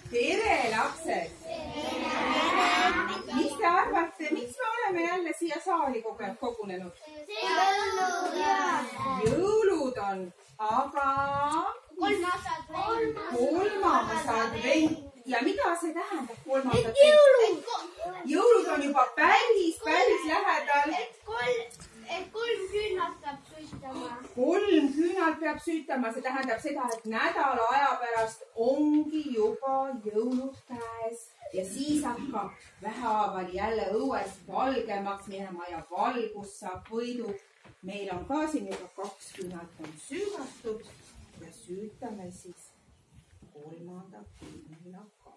Tere, lapsed! Mis te arvate, miks me oleme jälle siia saali kogunenud? Jõulud on, aga kolmas advent. Ja mida see tähendab kolmas advent? Jõulud on juba päris lähedal. Et 3 küünalt peab süütama. 3 küünalt peab süütama, see tähendab seda, et nädala aja pärast ongi juba jõulud käes ja siis hakkab vähehaaval jälle õues valgemaks minema ja valgus saab võidu. Meil on ka siin juba 2 küünalt on süügatud ja süütame siis 3. küünlaga.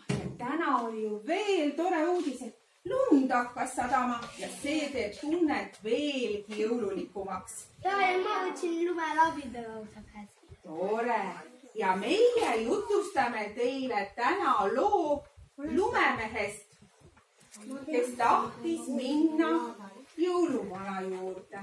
Ja täna oli ju veel tore uudis, et lund hakkas sadama ja see teeb tunnet veelgi jõululikumaks. Ja ma võtsin lumelabi peale käes. Tore. Ja meie jutustame teile täna loo lumemehest, kes tahtis minna jõuluvana juurde.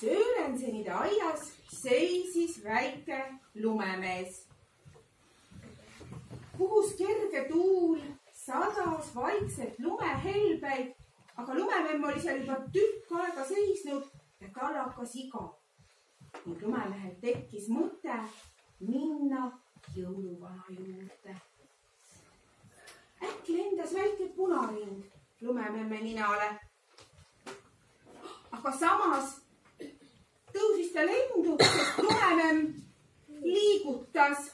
Sörensenide aias seisis väike lumemees. Puhus kerge tuul, sadas vaikselt lumehelbeid, aga lumememm oli seal juba tükk aega seisnud ja tal hakkas igav. Ning lumemehel tekkis mõte minna jõuluvana juurde. Äkki lendas väike punarind lumememme ninale. Aga samas tõusis ta lendu, sest lumememm liigutas.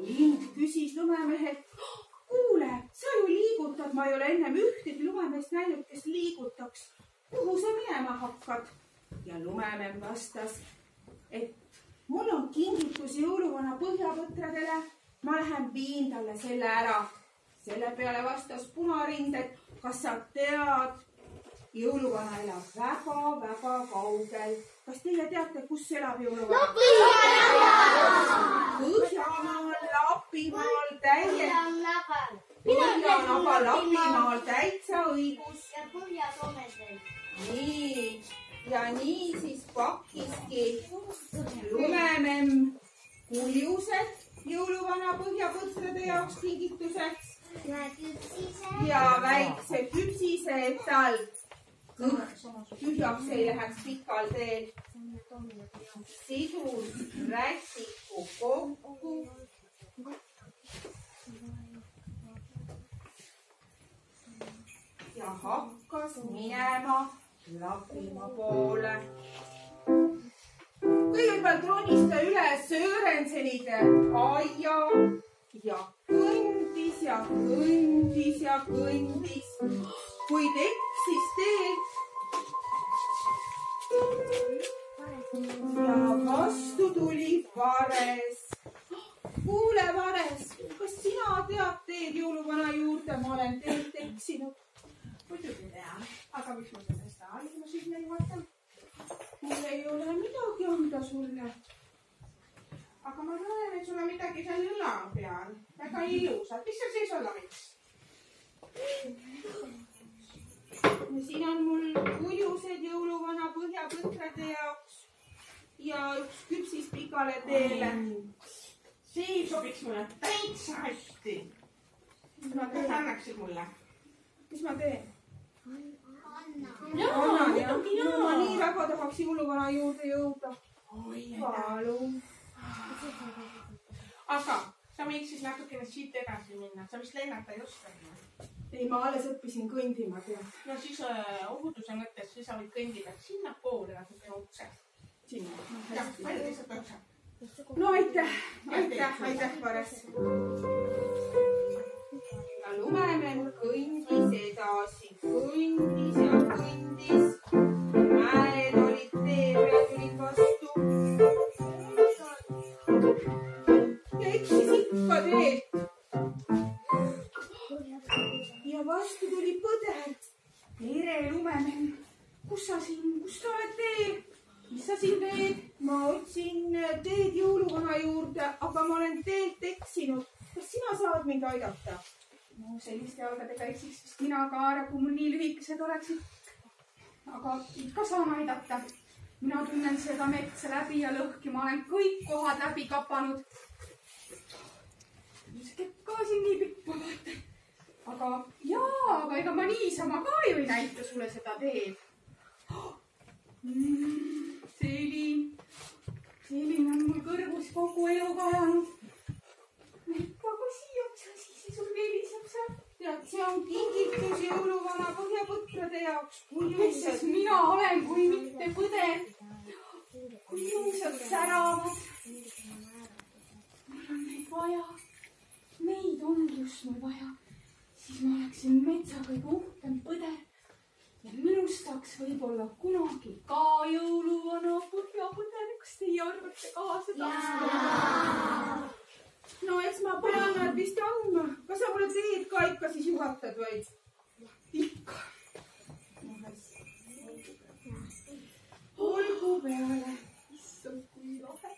Lind küsis lumemehelt, kuule, sa ju liigutad, ma ei ole ennem ühtegi lumemeest näinud, kes liigutaks. Kuhu sa minema hakkad? Ja lumememm vastas, et mul on kingitus jõuluvana põhjapõtradele, ma lähen viin talle selle ära. Selle peale vastas punarind, et kas sa tead, jõuluvana elab väga kaugel. Kas teie teate, kus elab jõuluvana? Põhjamaal, Lapimaal, Põhjanabal, Lapimaal, täitsa õigus. Ja Põhja-Soomedel. Nii, ja nii siis pakkiski lumememm kuljused jõuluvana põhjapõtrade jaoks kingituseks ja väikse küpsise, et tal kõht tühjaks ei läheks pikal teel. Sidus rätiku kokku ja hakkas minema Lapimaa poole. Kõigepealt ronis ta üle Sörensenide aia ja kõndis ja kõndis ja kõndis, kuid eksis teel. Ja vastu tuli Vares. Kuule, Vares, kas sina tead teed jõuluvana juurde? Ma olen teed eksinud. Muidugi tean, aga miks ma sellest alima sinna ei vaata? Mul ei ole midagi anda sulle. Aga ma näen, et sul on midagi seal õla peal. Väga ilusad. Mis seal sees olla võiks? Siin on mul kuljused jõuluvana põhjapõtrade jaoks ja üks küpsis pikale teele. See sobiks mulle täitsa hästi. Ma annaks annaksid mulle? Mis ma teen? Jaa, muidugi jaa. Ma nii väga tahaks jõuluvana juurde jõuda. Palun. Aga sa võiks siis natukene siit edasi minna. Sa vist lennata ei oska. Ei, ma alles õppisin kõndima. No siis ohutuse mõttes siis sa võid kõndida sinna poole natukene ukse. Sinna. Jah, palju lihtsalt otsa. No aitäh, Vares. Ja lumemäng kõndis edasi, kõndis ja kõndis. Mäed olid tee peal, tulid vastu. Ja eksis ikka teelt. Ja vastu tuli põder. Tere, lumemäng. Kus sa oled teel? Mis sa siin teed? Ma otsin teed jõuluvana juurde, aga ma olen teelt eksinud. Kas sina saad mind aidata? No selliste jalgadega eksiks vist mina ka ära, kui mul nii lühikesed oleksid. Aga ikka saan aidata. Mina tunnen seda metsa läbi ja lõhki. Ma olen kõik kohad läbi kapanud. See kepp ka siin nii pikk, ma vaatan. Aga ega ma niisama ka ju ei näita sulle seda teed. Selline on mul kõrvus kogu elu kajanud. Aga siia otsa siis sul heliseb seal. Tead, see on kingitus jõuluvana põhjapõtrade jaoks. Kes mina olen, kui mitte põder. Kui ilusad säravad. Mul on neid vaja. Neid ongi just mul vaja. Siis ma oleksin metsa kõige uhkem põder. Ja minust saaks võib-olla kunagi ka jõuluvana põhjapõder. Kas teie arvate ka seda? No eks ma pean nad vist andma. Kas sa mulle teed ka ikka siis juhatad või? Ikka. Olgu peale. Issand, kui lahe.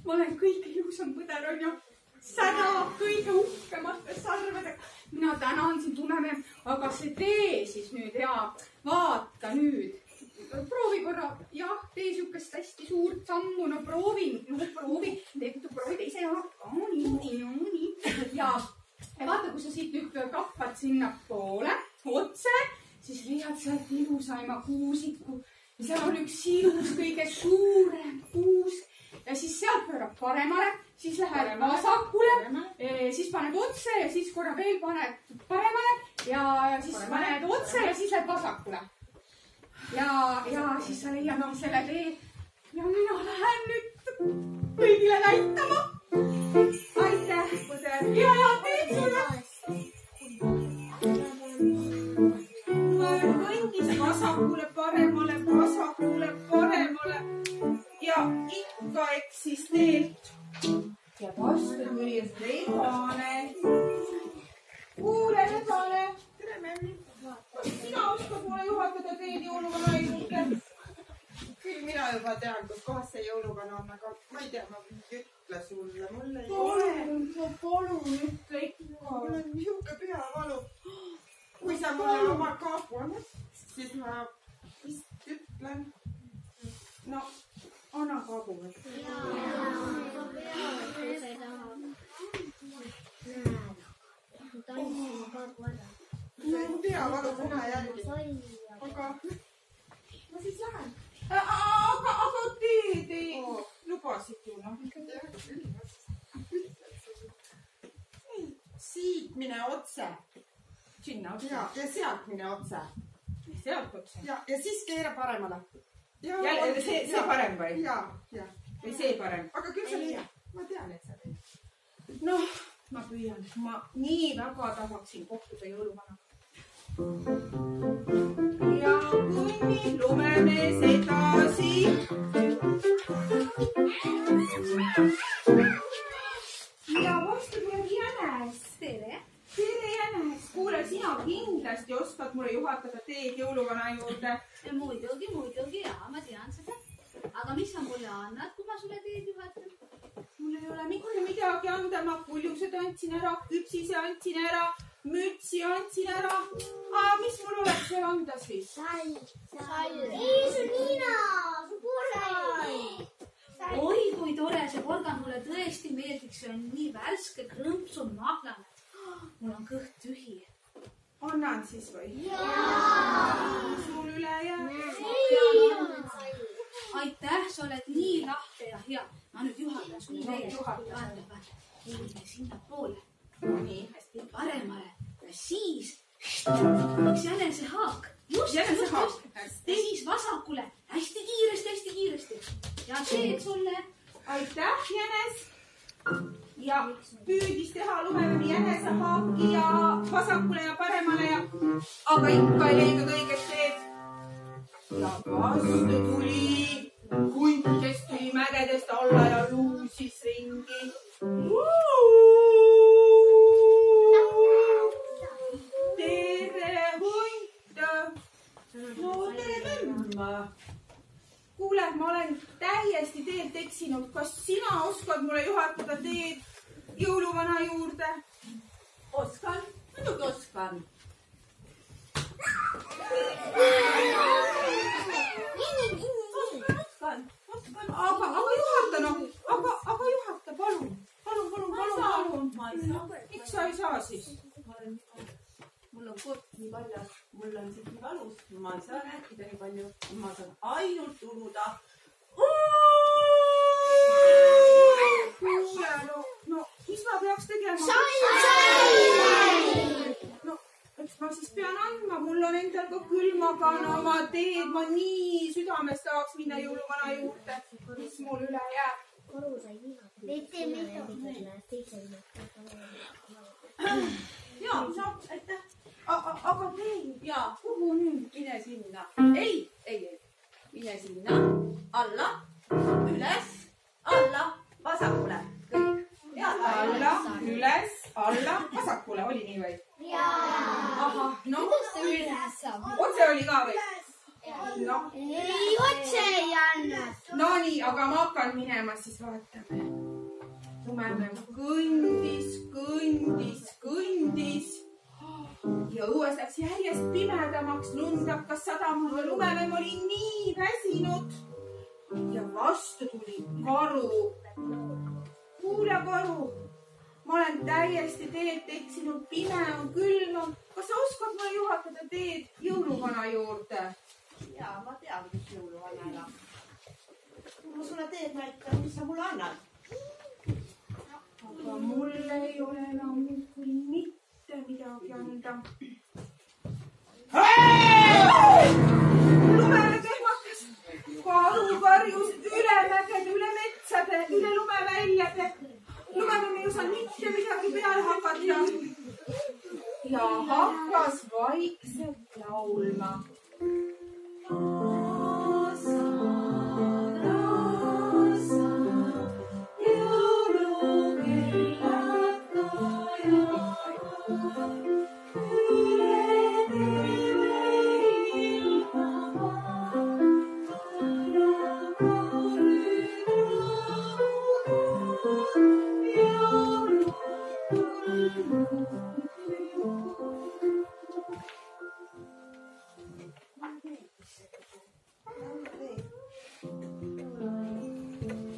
Ma olen kõige ilusam põder, on ju. Särab kõige uhkemate sarvedega. Mina tänan sind, lumemäng. Aga see tee siis nüüd ja vaata nüüd. Proovi korra. Jah, tee siukest hästi suurt sammu. No proovi. Proovi teise jaoks. Nii. Ja vaata, kui sa siit nüüd kappad sinna poole otse, siis leiad sealt ilusaima kuusiku. Ja seal on üks ilus kõige suurem kuusk. Ja siis sealt pöörab paremale, siis lähed vasakule, siis paned otse ja siis korra veel paned paremale ja siis paned otse ja siis lähed vasakule. Ja siis sa leiad selle tee ja mina lähen nüüd kõigile näitama. Aitäh, põder. Ja teed sulle. Kõndis vasakule, paremale ja ikka eksis teelt. Ja vastu tuli rebane. Kuule, rebane. Tere, Memmi. Sina oskad mulle juhatada teed jõuluvana juurde? Küll mina juba tean, kus kohas see jõuluvana on, aga ma ei tea, ma ütle sulle. Palun, ütle ikka. Mul on niisugune peavalu. Kui sa mulle oma kaapu annad, siis ma vist ütlen. No, anna kaabu. Mul on peavalu kohe järgi. Aga ma siis lähen. Aga te lubasid ju, noh. Siit mine otse. Sinna otse. Ja sealt mine otse. Sealt otse. Ja siis keera paremale. Jälle, see parem või? Ja. Või see parem? Aga küll sa leiad. Ma tean, et sa leiad. Noh, ma püüan. Ma nii väga tahaksin kohtuda jõuluvana. Ja kõnnib lumemees edasi. Ja vastu tuleb jänes. Tere, jänes. Kuule, sina kindlasti oskad mulle juhatada teed jõuluvana juurde. Muidugi, jaa, ma tean seda. Aga mis sa mulle annad, kui ma sulle teed juhatan? Mul ei ole mitte midagi anda, ma puljused andsin ära, küpsise andsin ära, mütsi andsin ära. Mis mul oleks veel anda siis? Ei, see on Niina, su porgand. Oi, kui tore, see porgand mulle tõesti meeldiks, see on nii värske, krõmpsu, mahlane. mul on kõht tühi. Annan siis või? Sul üle jääb. Aitäh, sa oled nii lahke ja hea. Ma nüüd juhatan sulle veel. Sinna poole. Nii. Hästi paremale. Ja siis üks jänesehaak. Just. Ja siis vasakule. Hästi kiiresti. Ja teed sulle. Aitäh, jänes. Ja püüdis teha Lumememmi jänesehaaki ja vasakule ja paremale ja... Aga ikka ei leidnud õiget teed. Ja vastu tuli huntidest tuli mägedest alla ja luusis ringi. Tere, hunt! No tere, memm! Kuule, ma olen täiesti teelt eksinud. Kas sina oskad mulle juhatada teed jõuluvana juurde? Oskan, muidugi oskan. Aga juhata, noh. Aga juhata, palun. Palun. Ma ei saa. Miks sa ei saa siis? Mul on kott nii palju, mul on siit nii valus, ma ei saa rääkida nii palju, ma saan ainult uruda. Kuule, no, mis ma peaks tegema? No, eks ma siis pean andma, mul on endal ka külmaga oma teed, ma nii südames tahaks minna jõuluvana juurde. Mis mul üle jääb? Jaa, no, aitäh. Aga teid? Jaa, Kuhu nüüd? mine sinna. Ei. Mine sinna, alla, üles, alla, vasakule. Kõik. Alla, üles, alla, vasakule. Oli nii või? Ahah, no. Otse oli ka või? No. Ei, otse ei anna. No nii, aga ma hakkan minema, siis vaatame. Lumememm kõndis. Ja õues läks järjest pimedamaks, lund hakkas sadama, aga Lumememm oli nii väsinud. Ja vastu tuli karu. Kuule, karu, ma olen täiesti teed eksinud, pime on külm. Kas sa oskad mulle juhatada teed jõuluvana juurde? Jaa, ma tean, mis jõuluvana elab. Ma sulle teed näitan, mis sa mulle annad. Aga mul ei ole enam kui mitte midagi anda. Lumele kehmakas. Karu karjus üle mägede, üle metsade, üle lumeväljade. Lumememm ei osanud mitte midagi peale hakata. Ja hakkas vaikselt laulma.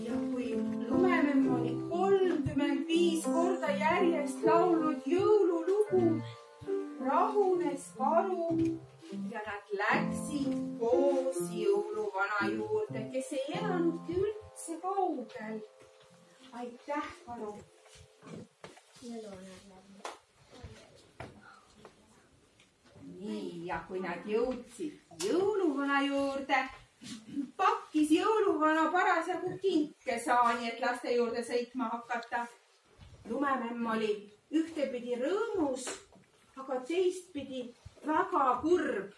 Ja kui Lumememm oli 35 korda järjest laulnud jõululugu, rahunes karu ja nad läksid koos jõuluvana juurde, kes ei elanudki üldse kaugel. Aitäh, karu! Nii, ja kui nad jõudsid jõuluvana juurde, pakkis jõuluvana parasjagu kinkesaani, et laste juurde sõitma hakata. Lumememm oli ühtepidi rõõmus, aga teistpidi väga kurb.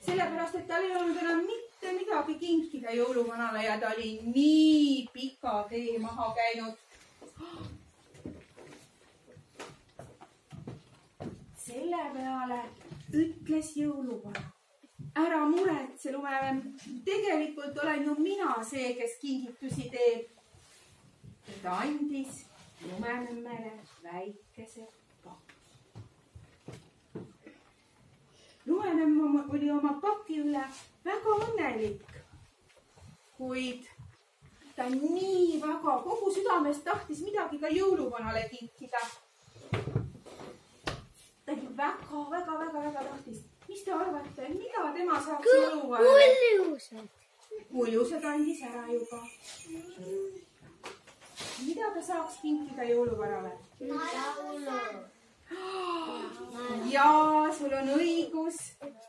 Sellepärast, et tal ei olnud enam mitte midagi kinkida jõuluvanale ja ta oli nii pika tee maha käinud. Selle peale ütles jõuluvana. Ära muretse, Lumememm. Tegelikult olen ju mina see, kes kingitusi teeb. Ta andis Lumememmele väikese paki. Lumememm oli oma paki üle väga õnnelik. Kuid ta nii väga kogu südamest tahtis midagi ka jõuluvanale kinkida. väga tahtis. Mis te arvate, mida tema saaks jõuluvanale? Kuljused. Kuljused andis ära juba. Mida ta saaks kinkida jõuluvanale? Jaa, sul on õigus.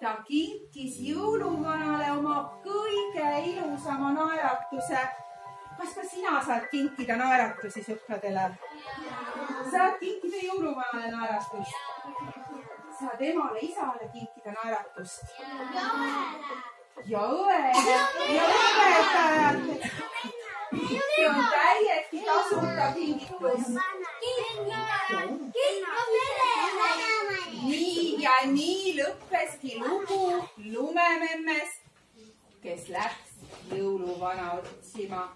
Ta kinkis jõuluvanale oma kõige ilusama naeratuse. Kas ka sina saad kinkida naeratusi sõpradele? Saad kinkida jõuluvanale naeratust? Saad emale, isale kinkida naeratust? Ja õele ja õpetajatele. See on täiesti tasuta kingitus. Nii ja nii lõppeski lugu lumememmest, kes läks jõuluvana otsima.